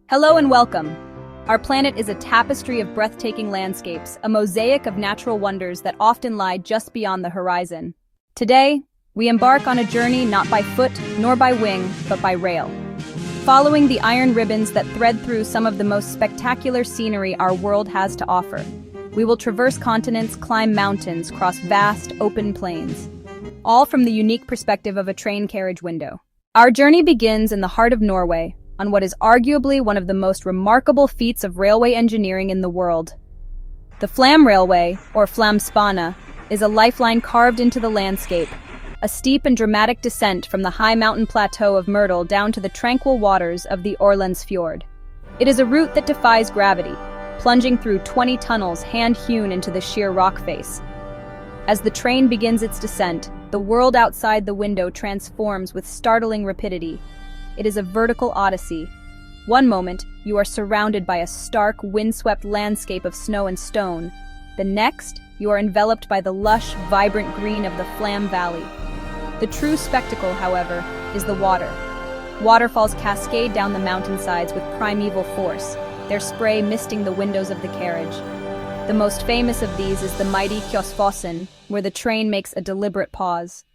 Hello and welcome. Our planet is a tapestry of breathtaking landscapes, a mosaic of natural wonders that often lie just beyond the horizon. Today, we embark on a journey not by foot nor by wing, but by rail. Following the iron ribbons that thread through some of the most spectacular scenery our world has to offer, we will traverse continents, climb mountains, cross vast, open plains, all from the unique perspective of a train carriage window. Our journey begins in the heart of Norway, on what is arguably one of the most remarkable feats of railway engineering in the world. The Flam Railway, or Flamspana, is a lifeline carved into the landscape, a steep and dramatic descent from the high mountain plateau of Myrtle down to the tranquil waters of the Fjord. It is a route that defies gravity, plunging through 20 tunnels hand-hewn into the sheer rock face. As the train begins its descent, the world outside the window transforms with startling rapidity. It is a vertical odyssey. One moment, you are surrounded by a stark, windswept landscape of snow and stone. The next, you are enveloped by the lush, vibrant green of the Flam Valley. The true spectacle, however, is the water. Waterfalls cascade down the mountainsides with primeval force, their spray misting the windows of the carriage. The most famous of these is the mighty Kjosfossen, where the train makes a deliberate pause.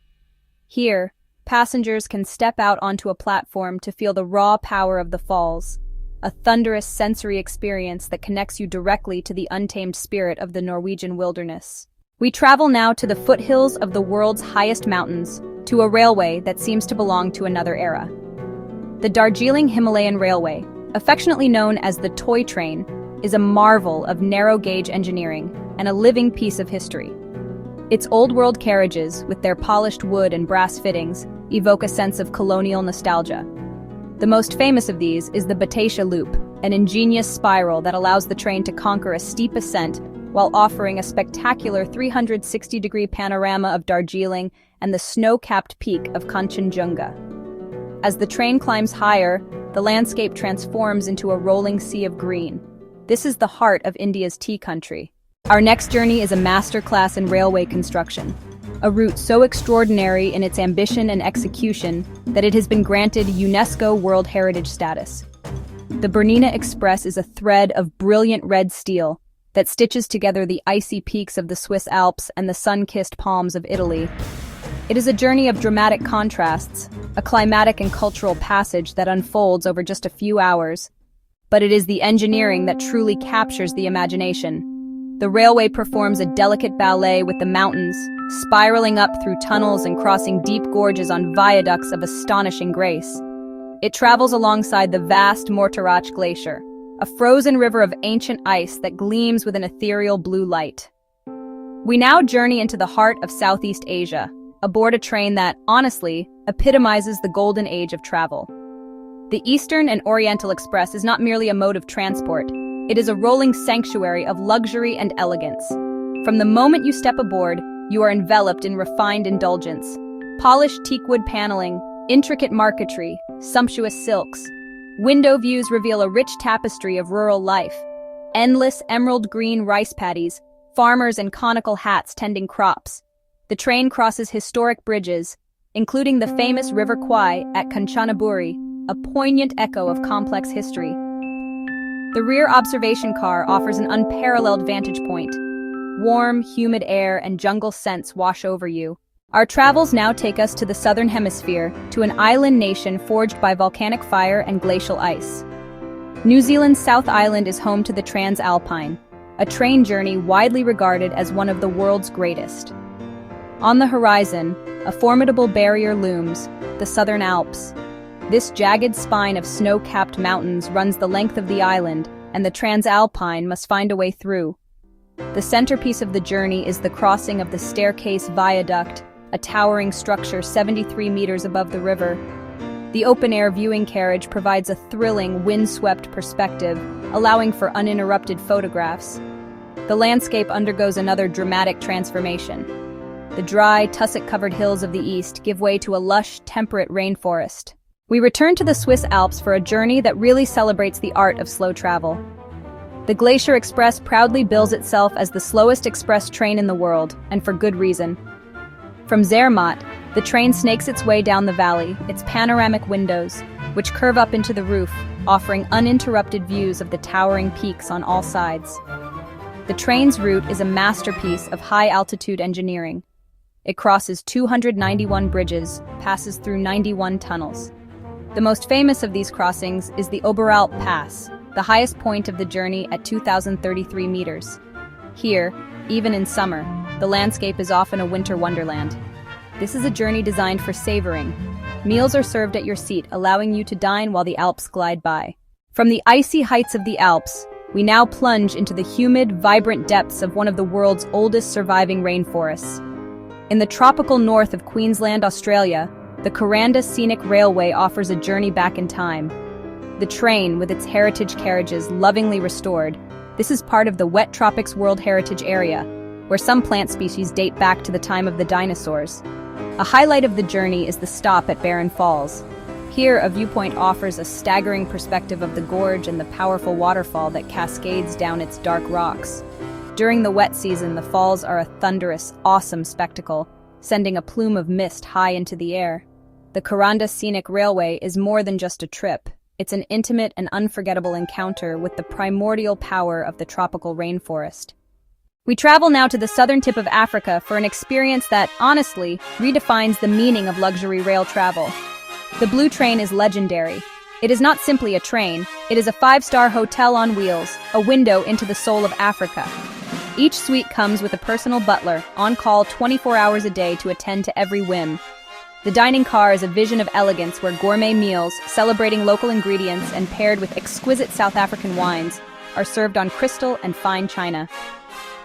Here, passengers can step out onto a platform to feel the raw power of the falls, a thunderous sensory experience that connects you directly to the untamed spirit of the Norwegian wilderness. We travel now to the foothills of the world's highest mountains, to a railway that seems to belong to another era. The Darjeeling Himalayan Railway, affectionately known as the toy train, is a marvel of narrow-gauge engineering and a living piece of history. Its old-world carriages, with their polished wood and brass fittings, evoke a sense of colonial nostalgia. The most famous of these is the Batasha Loop, an ingenious spiral that allows the train to conquer a steep ascent while offering a spectacular 360-degree panorama of Darjeeling and the snow-capped peak of Kanchenjunga. As the train climbs higher, the landscape transforms into a rolling sea of green. This is the heart of India's tea country. Our next journey is a masterclass in railway construction, a route so extraordinary in its ambition and execution that it has been granted UNESCO World Heritage status. The Bernina Express is a thread of brilliant red steel that stitches together the icy peaks of the Swiss Alps and the sun-kissed palms of Italy. It is a journey of dramatic contrasts, a climatic and cultural passage that unfolds over just a few hours. But it is the engineering that truly captures the imagination. The railway performs a delicate ballet with the mountains, spiraling up through tunnels and crossing deep gorges on viaducts of astonishing grace. It travels alongside the vast Morteratsch Glacier, a frozen river of ancient ice that gleams with an ethereal blue light. We now journey into the heart of Southeast Asia, aboard a train that, honestly, epitomizes the golden age of travel. The Eastern and Oriental Express is not merely a mode of transport. It is a rolling sanctuary of luxury and elegance. From the moment you step aboard, you are enveloped in refined indulgence. Polished teakwood paneling, intricate marquetry, sumptuous silks. Window views reveal a rich tapestry of rural life. Endless emerald green rice paddies, farmers in conical hats tending crops. The train crosses historic bridges, including the famous River Kwai at Kanchanaburi, a poignant echo of complex history. The rear observation car offers an unparalleled vantage point. Warm, humid air and jungle scents wash over you. Our travels now take us to the southern hemisphere, to an island nation forged by volcanic fire and glacial ice. New Zealand's South Island is home to the TranzAlpine, a train journey widely regarded as one of the world's greatest. On the horizon, a formidable barrier looms, the Southern Alps. This jagged spine of snow-capped mountains runs the length of the island, and the TranzAlpine must find a way through. The centerpiece of the journey is the crossing of the Staircase Viaduct, a towering structure 73 meters above the river. The open-air viewing carriage provides a thrilling, wind-swept perspective, allowing for uninterrupted photographs. The landscape undergoes another dramatic transformation. The dry, tussock-covered hills of the east give way to a lush, temperate rainforest. We return to the Swiss Alps for a journey that really celebrates the art of slow travel. The Glacier Express proudly bills itself as the slowest express train in the world, and for good reason. From Zermatt, the train snakes its way down the valley, its panoramic windows, which curve up into the roof, offering uninterrupted views of the towering peaks on all sides. The train's route is a masterpiece of high-altitude engineering. It crosses 291 bridges, passes through 91 tunnels. The most famous of these crossings is the Oberalp Pass, the highest point of the journey at 2,033 meters. Here, even in summer, the landscape is often a winter wonderland. This is a journey designed for savoring. Meals are served at your seat, allowing you to dine while the Alps glide by. From the icy heights of the Alps, we now plunge into the humid, vibrant depths of one of the world's oldest surviving rainforests. In the tropical north of Queensland, Australia, the Kuranda Scenic Railway offers a journey back in time. The train, with its heritage carriages lovingly restored, this is part of the Wet Tropics World Heritage Area, where some plant species date back to the time of the dinosaurs. A highlight of the journey is the stop at Barren Falls. Here, a viewpoint offers a staggering perspective of the gorge and the powerful waterfall that cascades down its dark rocks. During the wet season, the falls are a thunderous, awesome spectacle, sending a plume of mist high into the air. The Kuranda Scenic Railway is more than just a trip. It's an intimate and unforgettable encounter with the primordial power of the tropical rainforest. We travel now to the southern tip of Africa for an experience that, honestly, redefines the meaning of luxury rail travel. The Blue Train is legendary. It is not simply a train, it is a five-star hotel on wheels, a window into the soul of Africa. Each suite comes with a personal butler, on call 24 hours a day to attend to every whim. The dining car is a vision of elegance where gourmet meals, celebrating local ingredients and paired with exquisite South African wines, are served on crystal and fine china.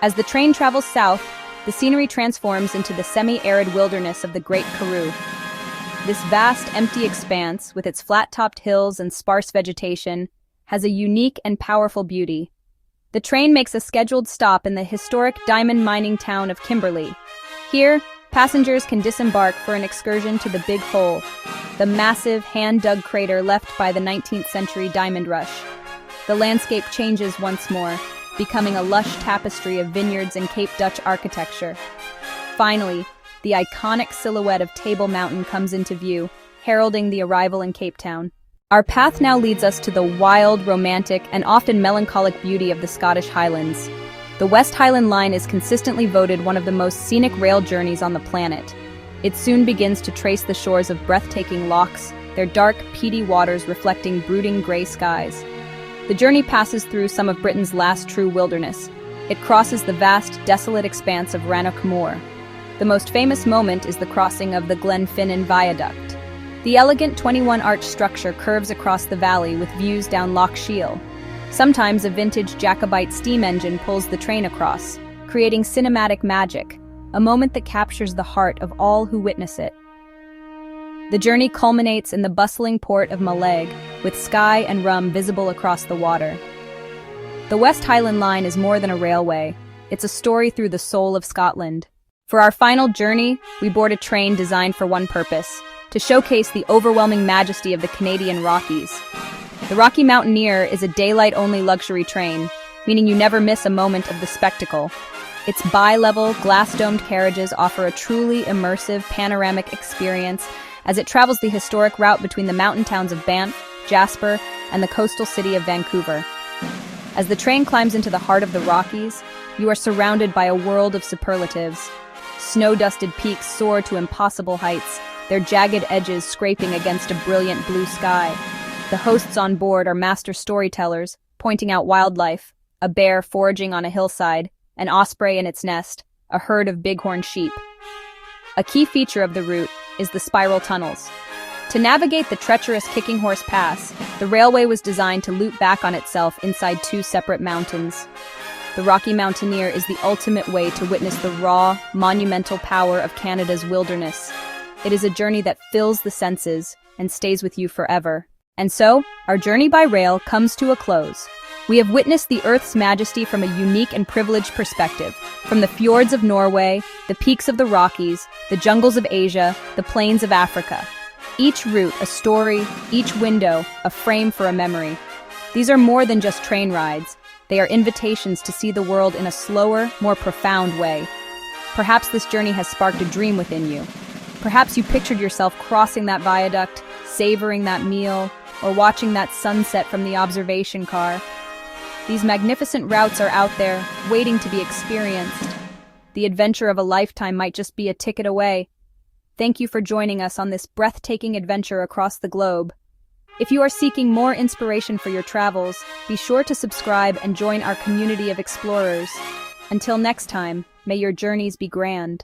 As the train travels south, the scenery transforms into the semi-arid wilderness of the Great Karoo. This vast, empty expanse, with its flat-topped hills and sparse vegetation, has a unique and powerful beauty. The train makes a scheduled stop in the historic diamond mining town of Kimberley. Here, passengers can disembark for an excursion to the Big Hole, the massive, hand-dug crater left by the 19th century diamond rush. The landscape changes once more, becoming a lush tapestry of vineyards and Cape Dutch architecture. Finally, the iconic silhouette of Table Mountain comes into view, heralding the arrival in Cape Town. Our path now leads us to the wild, romantic, and often melancholic beauty of the Scottish Highlands. The West Highland Line is consistently voted one of the most scenic rail journeys on the planet. It soon begins to trace the shores of breathtaking lochs, their dark, peaty waters reflecting brooding grey skies. The journey passes through some of Britain's last true wilderness. It crosses the vast, desolate expanse of Rannoch Moor. The most famous moment is the crossing of the Glenfinnan Viaduct. The elegant 21-arch structure curves across the valley with views down Loch Shiel. Sometimes a vintage Jacobite steam engine pulls the train across, creating cinematic magic, a moment that captures the heart of all who witness it. The journey culminates in the bustling port of Mallaig, with Skye and Rum visible across the water. The West Highland Line is more than a railway. It's a story through the soul of Scotland. For our final journey, we board a train designed for one purpose: to showcase the overwhelming majesty of the Canadian Rockies. The Rocky Mountaineer is a daylight-only luxury train, meaning you never miss a moment of the spectacle. Its bi-level, glass-domed carriages offer a truly immersive, panoramic experience as it travels the historic route between the mountain towns of Banff, Jasper, and the coastal city of Vancouver. As the train climbs into the heart of the Rockies, you are surrounded by a world of superlatives. Snow-dusted peaks soar to impossible heights, their jagged edges scraping against a brilliant blue sky. The hosts on board are master storytellers, pointing out wildlife: a bear foraging on a hillside, an osprey in its nest, a herd of bighorn sheep. A key feature of the route is the spiral tunnels. To navigate the treacherous Kicking Horse Pass, the railway was designed to loop back on itself inside two separate mountains. The Rocky Mountaineer is the ultimate way to witness the raw, monumental power of Canada's wilderness. It is a journey that fills the senses and stays with you forever. And so, our journey by rail comes to a close. We have witnessed the Earth's majesty from a unique and privileged perspective, from the fjords of Norway, the peaks of the Rockies, the jungles of Asia, the plains of Africa. Each route a story, each window a frame for a memory. These are more than just train rides. They are invitations to see the world in a slower, more profound way. Perhaps this journey has sparked a dream within you. Perhaps you pictured yourself crossing that viaduct, savoring that meal, or watching that sunset from the observation car. These magnificent routes are out there, waiting to be experienced. The adventure of a lifetime might just be a ticket away. Thank you for joining us on this breathtaking adventure across the globe. If you are seeking more inspiration for your travels, be sure to subscribe and join our community of explorers. Until next time, may your journeys be grand.